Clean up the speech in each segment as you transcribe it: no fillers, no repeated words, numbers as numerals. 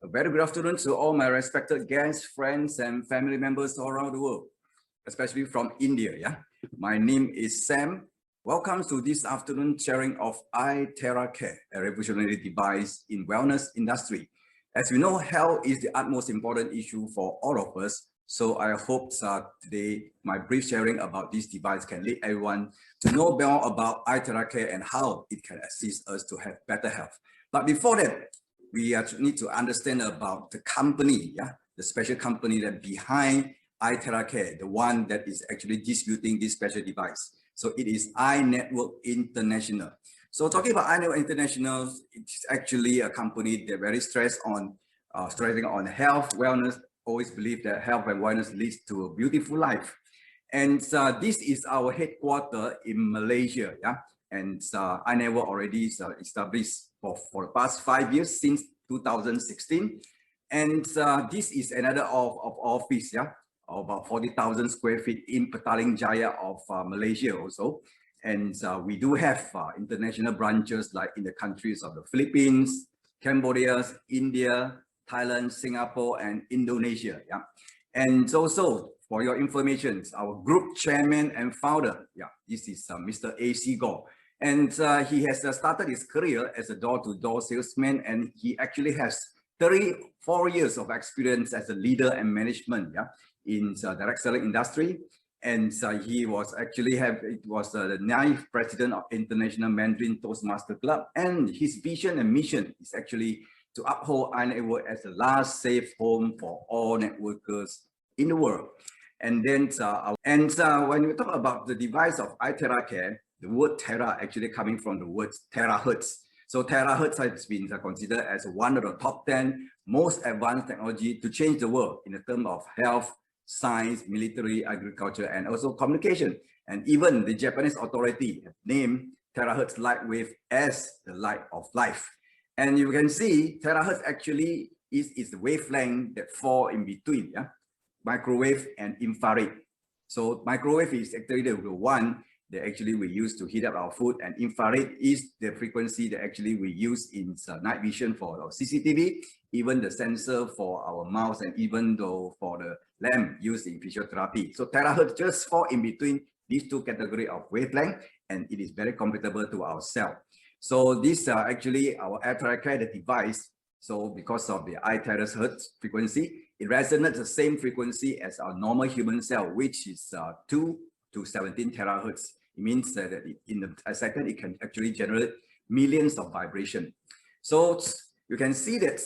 A very good afternoon to all my respected guests, friends, and family members all around the world, especially from India. Yeah, my name is Sam. Welcome to this afternoon sharing of iTerraCare, a revolutionary device in wellness industry. As we know, health is the utmost important issue for all of us. So I hope today my brief sharing about this device can lead everyone to know more about iTerraCare and how it can assist us to have better health. But before that, we need to understand about the company, the special company that behind iTerraCare, the one that is actually distributing this special device. So it is iNetwork International. So talking about iNetwork International, it's actually a company that very stressing on health, wellness, always believe that health and wellness leads to a beautiful life. And this is our headquarters in Malaysia, and iNetwork already established for the past 5 years, since 2016. And this is another of office, about 40,000 square feet in Petaling Jaya of Malaysia also. And we do have international branches like in the countries of the Philippines, Cambodia, India, Thailand, Singapore, and Indonesia. And also, for your information, our group chairman and founder, this is Mr. A.C. Gore. And he has started his career as a door-to-door salesman, and he actually has 34 years of experience as a leader and management in the direct selling industry. And he was actually the 9th president of International Mandarin Toastmaster Club. And his vision and mission is actually to uphold iNetwork as the last safe home for all networkers in the world. And then, when we talk about the device of iTerraCare, the word Terra actually coming from the word terahertz. So terahertz has been considered as one of the top 10 most advanced technology to change the world in the terms of health, science, military, agriculture, and also communication. And even the Japanese authority named terahertz light wave as the light of life. And you can see terahertz actually is the wavelength that fall in between microwave and infrared. So microwave is actually the one that actually we use to heat up our food, and infrared is the frequency that actually we use in night vision for our CCTV, even the sensor for our mouse, and even though for the lamp used in physiotherapy. So terahertz just fall in between these two categories of wavelength, and it is very compatible to our cell. So this actually our iTerraCare device. So because of the iTerahertz frequency, it resonates the same frequency as our normal human cell, which is 2 to 17 terahertz. It means that in a second, it can actually generate millions of vibration. So you can see that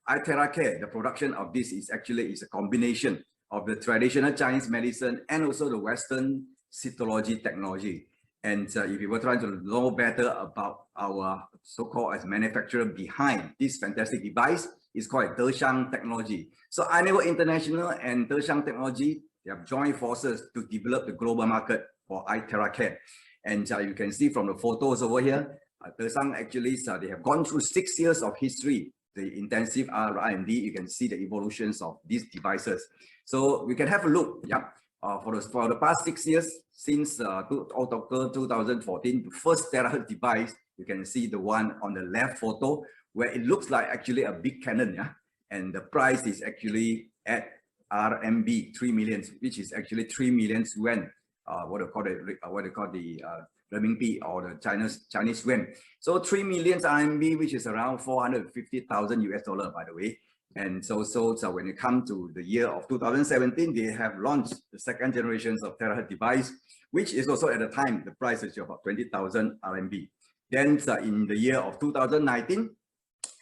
iTerraCare, the production of this is a combination of the traditional Chinese medicine and also the Western cytology technology. And if you were trying to know better about our so-called as manufacturer behind this fantastic device, it's called Deshang Technology. So iNetwork International and Deshang Technology, they have joined forces to develop the global market for iTerraCare. And you can see from the photos over here, Deshang actually, they have gone through 6 years of history, the intensive R&D. You can see the evolutions of these devices. So we can have a look, for the past 6 years, since October 2014, the first terahertz device, you can see the one on the left photo, where it looks like actually a big cannon, and the price is actually at RMB 3 million, which is actually 3 million yuan, what they call the renminbi or the Chinese yuan. So 3 million RMB, which is around 450,000 US dollar, by the way. And so when it comes to the year of 2017, they have launched the second generations of terahertz device, which is also at the time the price is about 20,000 RMB. Then in the year of 2019,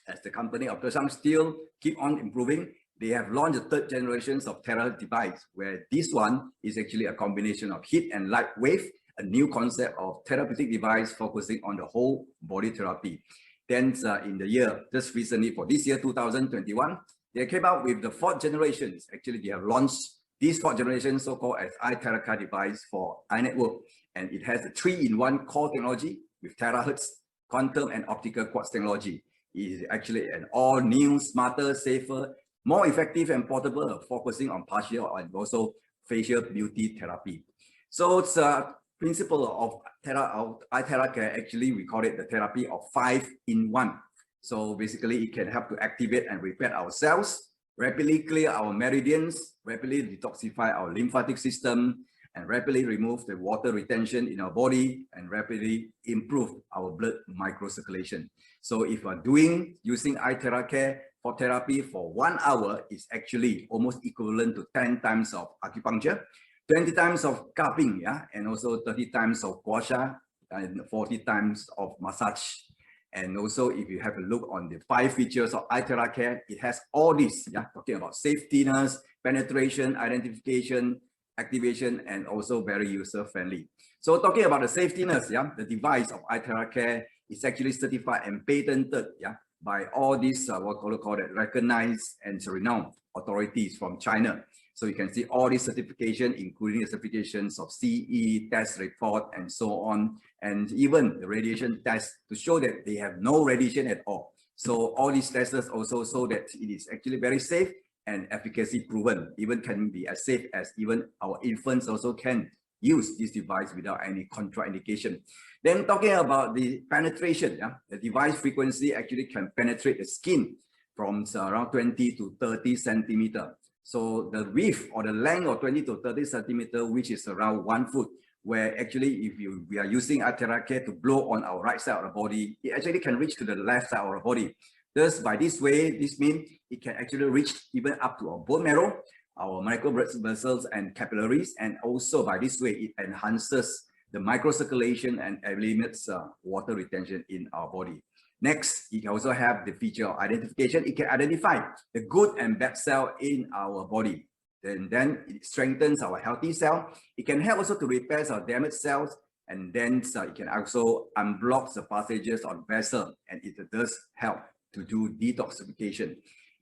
as the company of Deshang still keep on improving, they have launched the third generations of terahertz device, where this one is actually a combination of heat and light wave, a new concept of therapeutic device focusing on the whole body therapy. Then in the year, just recently for this year, 2021, they came out with the fourth generations. Actually, they have launched this fourth generation, so-called as iTerraCare device for iNetwork. And it has a 3-in-1 core technology with terahertz, quantum, and optical quartz technology. It is actually an all-new, smarter, safer, more effective and portable, focusing on partial and also facial beauty therapy. So it's principle of iTerraCare, actually we call it the therapy of 5-in-1. So basically it can help to activate and repair our cells, rapidly clear our meridians, rapidly detoxify our lymphatic system, and rapidly remove the water retention in our body, and rapidly improve our blood microcirculation. So if we're using iTerraCare for therapy for 1 hour, is actually almost equivalent to 10 times of acupuncture, 20 times of cupping, yeah, and also 30 times of gua sha, and 40 times of massage. And also, if you have a look on the 5 features of iTerraCare, it has all these, yeah, talking about safetiness, penetration, identification, activation, and also very user-friendly. So talking about the safetiness, yeah, the device of iTerraCare is actually certified and patented, yeah, by all these what we call it, recognized and renowned authorities from China. So you can see all these certifications, including the certifications of CE, test report, and so on, and even the radiation test to show that they have no radiation at all. So all these tests also show that it is actually very safe and efficacy proven, even can be as safe as even our infants also can use this device without any contraindication. Then talking about the penetration, yeah, the device frequency actually can penetrate the skin from around 20 to 30 centimeter. So the width or the length of 20 to 30 centimeter, which is around 1 foot, where actually if we are using iTerraCare to blow on our right side of the body, it actually can reach to the left side of the body. Thus, by this way, this means it can actually reach even up to our bone marrow, our micro blood vessels and capillaries, and also by this way, it enhances the microcirculation and eliminates water retention in our body. Next, it can also have the feature of identification. It can identify the good and bad cell in our body. Then it strengthens our healthy cell. It can help also to repair our damaged cells, and then it can also unblock the passages on vessel, and it does help to do detoxification.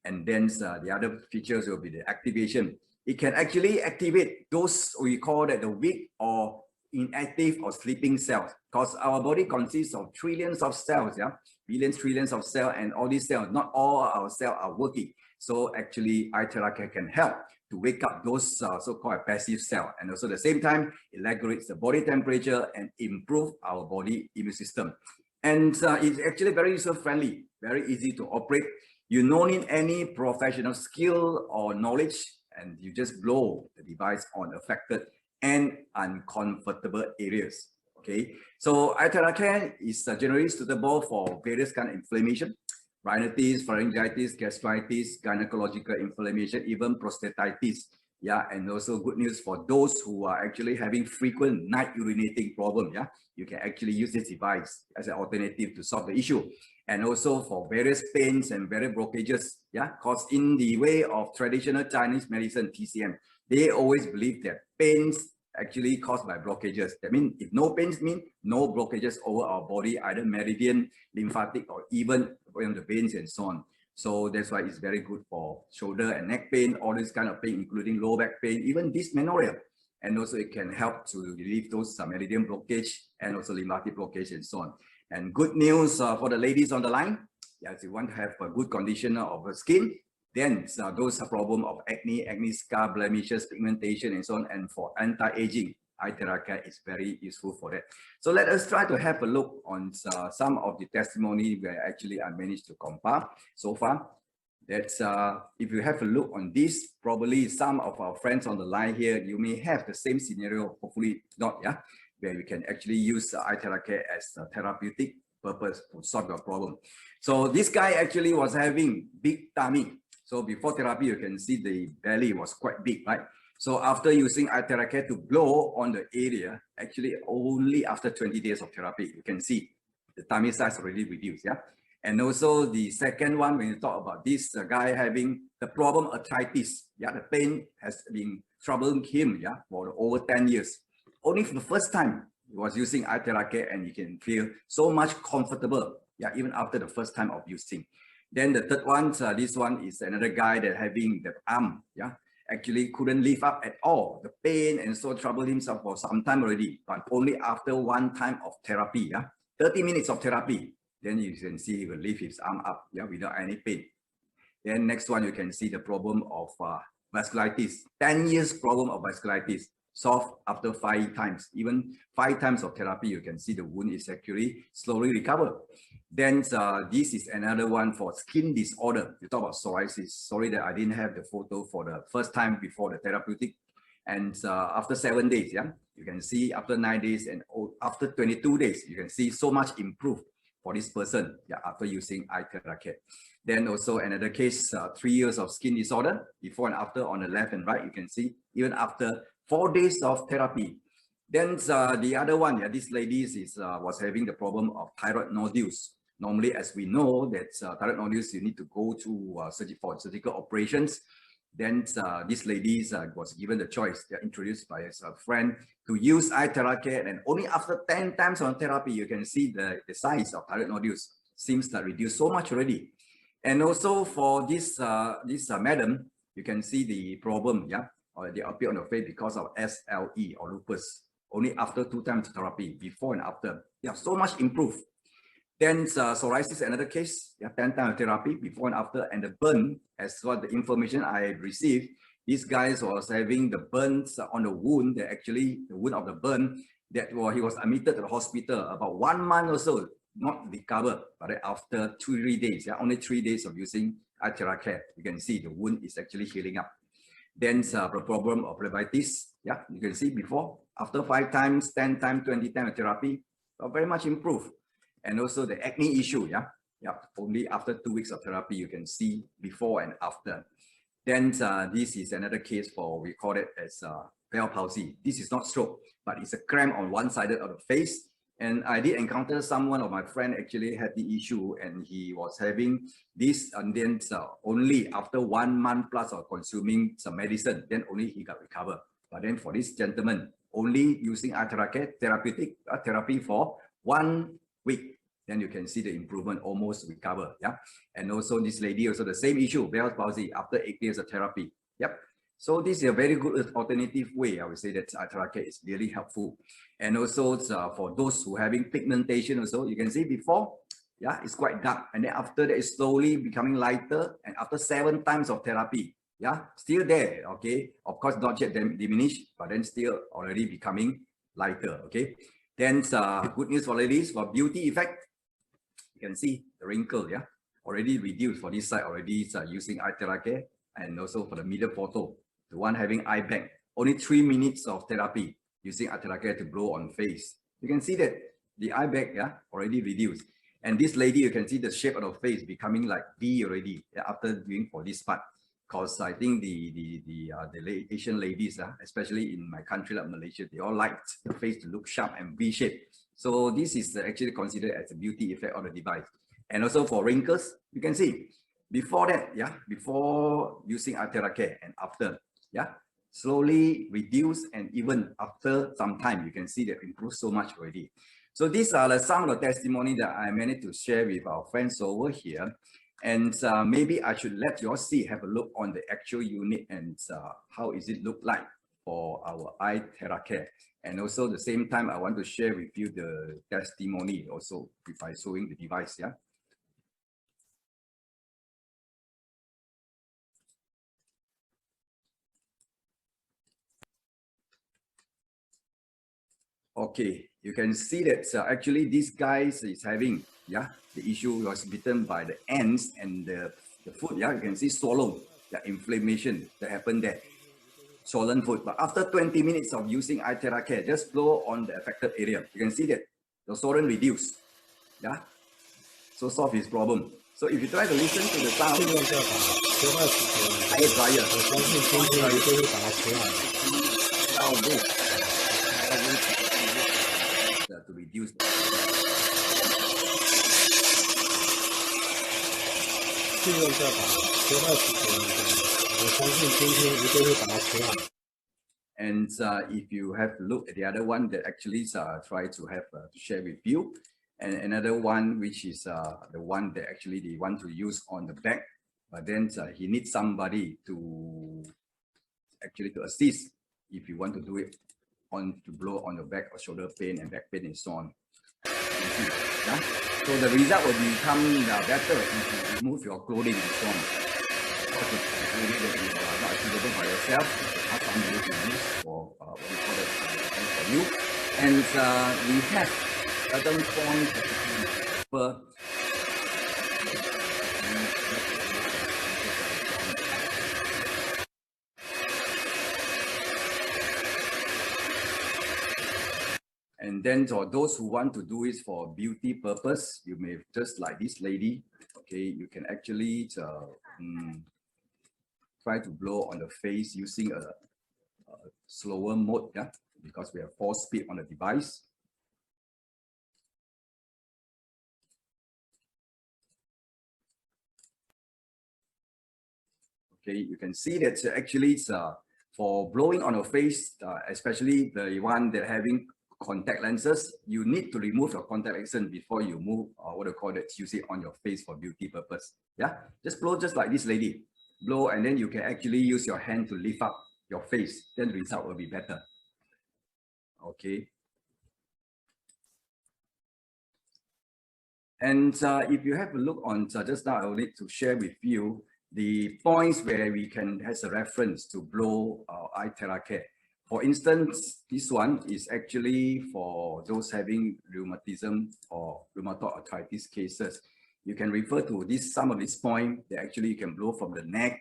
And then the other features will be the activation. It can actually activate those we call that the weak or inactive or sleeping cells, because our body consists of trillions of cells, yeah, billions, trillions of cells, and all these cells, not all our cells are working. So actually, iTerraCare can help to wake up those so-called passive cells, and also at the same time, it regulates the body temperature and improve our body immune system. And it's actually very user-friendly, very easy to operate. You don't need any professional skill or knowledge, and you just blow the device on affected and uncomfortable areas. Okay, so iTerraCare is generally suitable for various kind of inflammation, rhinitis, pharyngitis, gastritis, gynecological inflammation, even prostatitis. Yeah, and also good news for those who are actually having frequent night urinating problem. Yeah, you can actually use this device as an alternative to solve the issue. And also for various pains and various blockages. Yeah, because in the way of traditional Chinese medicine, TCM, they always believe that pains actually caused by blockages. That means if no pains mean no blockages over our body, either meridian, lymphatic, or even on the veins and so on. So that's why it's very good for shoulder and neck pain, all this kind of pain, including low back pain, even dysmenorrhea. And also it can help to relieve those meridian blockage and also lymphatic blockage and so on. And good news for the ladies on the line, yeah, if you want to have a good conditioner of the skin, then those are problem of acne, scar, blemishes, pigmentation, and so on. And for anti-aging, iTerraCare is very useful for that. So let us try to have a look on some of the testimony where actually I managed to compile so far. That's if you have a look on this, probably some of our friends on the line here, you may have the same scenario, hopefully not, yeah, where we can actually use iTerraCare as a therapeutic purpose to solve your problem. So this guy actually was having big tummy. So before therapy, you can see the belly was quite big, right? So after using iTerraCare to blow on the area, actually only after 20 days of therapy, you can see the tummy size already reduced, yeah? And also the second one, when you talk about this guy having the problem arthritis, yeah, the pain has been troubling him, yeah, for over 10 years. Only for the first time, he was using iTerraCare and you can feel so much comfortable, yeah, even after the first time of using. Then the third one, this one is another guy that having the arm, yeah, actually couldn't lift up at all. The pain and so troubled himself for some time already, but only after one time of therapy, yeah, 30 minutes of therapy, then you can see he will lift his arm up, yeah, without any pain. Then next one, you can see the problem of vasculitis, 10 years problem of vasculitis. solved after 5 times. Even 5 times of therapy, you can see the wound is actually slowly recovered. Then this is another one for skin disorder. You talk about psoriasis. Sorry that I didn't have the photo for the first time before the therapeutic. And after 7 days, yeah, you can see after 9 days and after 22 days, you can see so much improved for this person, yeah, after using iTheraCare. Then also another case, 3 years of skin disorder, before and after on the left and right, you can see even after 4 days of therapy. Then the other one, yeah, this lady was having the problem of thyroid nodules. Normally, as we know that thyroid nodules, you need to go to surgical operations. Then this lady was given the choice, introduced by his friend to use iTheraCare, and only after 10 times on therapy, you can see the size of thyroid nodules seems to reduce so much already. And also for this madam, you can see the problem, yeah, or they appear on the face because of SLE or lupus. Only after 2 times therapy, before and after, yeah, so much improved. Then psoriasis, another case, yeah, 10 times therapy, before and after, and the burn, as what the information I received, these guys was having the burns on the wound, that actually the wound of the burn, that he was admitted to the hospital about 1 month or so, not recovered, but after 3 days, yeah, only 3 days of using iTheraCare, you can see the wound is actually healing up. Then the problem of phlebitis, yeah, you can see before, after 5 times, 10 times, 20 times therapy, very much improved. And also the acne issue, yeah, only after 2 weeks of therapy, you can see before and after. Then this is another case for, we call it as Bell palsy. This is not stroke, but it's a cramp on one side of the face. And I did encounter someone of my friend actually had the issue, and he was having this, and then only after 1 month plus of consuming some medicine, then only he got recovered. But then for this gentleman, only using iTheraCare therapeutic therapy for 1 week, then you can see the improvement, almost recover. Yeah. And also this lady, also the same issue, Bell's palsy, after 8 days of therapy. Yep. So this is a very good alternative way. I would say that iTheraCare is really helpful. And also for those who having pigmentation also, you can see before, yeah, it's quite dark. And then after that, it's slowly becoming lighter. And after 7 times of therapy, yeah, still there, okay? Of course, not yet diminished, but then still already becoming lighter, okay? Then good news for ladies, for beauty effect, you can see the wrinkle, yeah, already reduced for this side, already using iTheraCare. And also for the middle photo, the one having eye bag, only 3 minutes of therapy using iTheraCare to blow on face. You can see that the eye bag, yeah, already reduced. And this lady, you can see the shape of the face becoming like V already, yeah, after doing for this part. Because I think the Asian ladies, especially in my country like Malaysia, they all like the face to look sharp and V-shaped. So this is actually considered as a beauty effect of the device. And also for wrinkles, you can see before that, yeah, before using iTheraCare and after, yeah, slowly reduce, and even after some time, you can see that improve so much already. So these are some of the testimony that I managed to share with our friends over here. And maybe I should let you all see, have a look on the actual unit and how is it look like for our iTheraCare. And also the same time, I want to share with you the testimony also by showing the device, yeah. Okay, you can see that actually this guy is having, yeah, the issue was bitten by the ants and the food, yeah, you can see swollen, the inflammation that happened there, swollen food. But after 20 minutes of using iTheraCare, just blow on the affected area, you can see that the swollen reduced, yeah, so solve his problem. So if you try to listen to the sound, hair dryer, to reduce. And if you have looked at the other one that actually try to have to share with you, and another one which is the one that actually they want to use on the back, but then he needs somebody to actually to assist if you want to do it on to blow on the back or shoulder pain and back pain and so on. Yeah? So the result will become better if you remove your clothing and so on. Okay, that you are not achievable by yourself, ask somebody to use for you. And we have certain points that we can refer. And then for those who want to do it for beauty purpose, you may just like this lady, okay, you can actually try to blow on the face using a slower mode, yeah, because we have 4 speed on the device. Okay, you can see that actually it's for blowing on your face, especially the one that having contact lenses, you need to remove your contact lenses before you move what do you call it, use it on your face for beauty purpose. Yeah, just blow just like this lady. Blow, and then you can actually use your hand to lift up your face, then the result will be better. Okay. And if you have a look on just now, I will need to share with you the points where we can has a reference to blow eye TheraCare. For instance, this one is actually for those having rheumatism or rheumatoid arthritis cases. You can refer to this, some of these points that actually you can blow from the neck,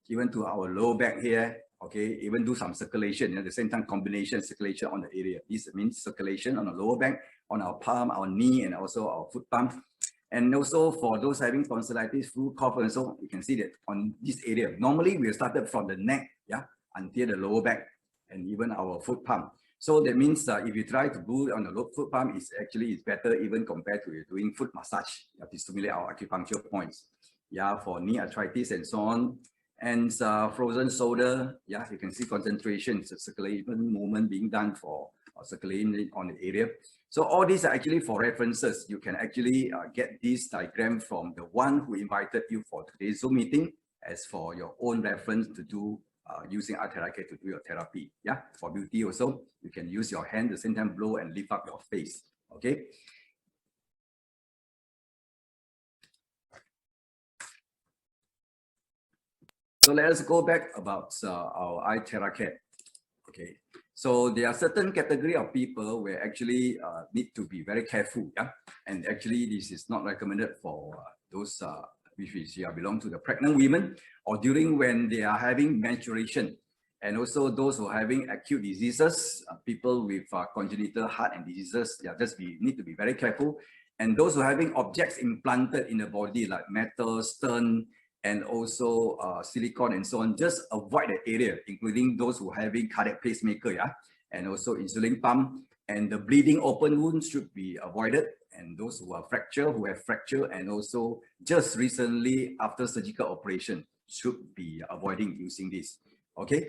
even to our lower back here, okay, even do some circulation, at the same time combination circulation on the area. This means circulation on the lower back, on our palm, our knee, and also our foot palm. And also for those having tonsillitis, flu, cough, and so you can see that on this area, normally we started from the neck, yeah, until the lower back, and even our foot palm. So that means if you try to do on the lower foot palm, it's better even compared to doing foot massage, to stimulate our acupuncture points. Yeah, for knee arthritis and so on. And frozen shoulder, yeah, you can see concentration, circulation movement being done for circulating on the area. So all these are actually for references. You can actually get this diagram from the one who invited you for today's Zoom meeting as for your own reference to do using eye TheraCare to do your therapy. Yeah, for beauty also, you can use your hand at the same time blow and lift up your face. Okay. So let us go back about our eye TheraCare. Okay, so there are certain category of people where actually need to be very careful. Yeah, and actually this is not recommended for those which belong to the pregnant women or during when they are having menstruation, and also those who are having acute diseases, people with congenital heart and diseases. Yeah, need to be very careful. And those who are having objects implanted in the body like metal, stone, and also silicone and so on, just avoid the area, including those who are having cardiac pacemaker, yeah, and also insulin pump, and the bleeding open wounds should be avoided, and those who have fracture, and also just recently after surgical operation should be avoiding using this. Okay,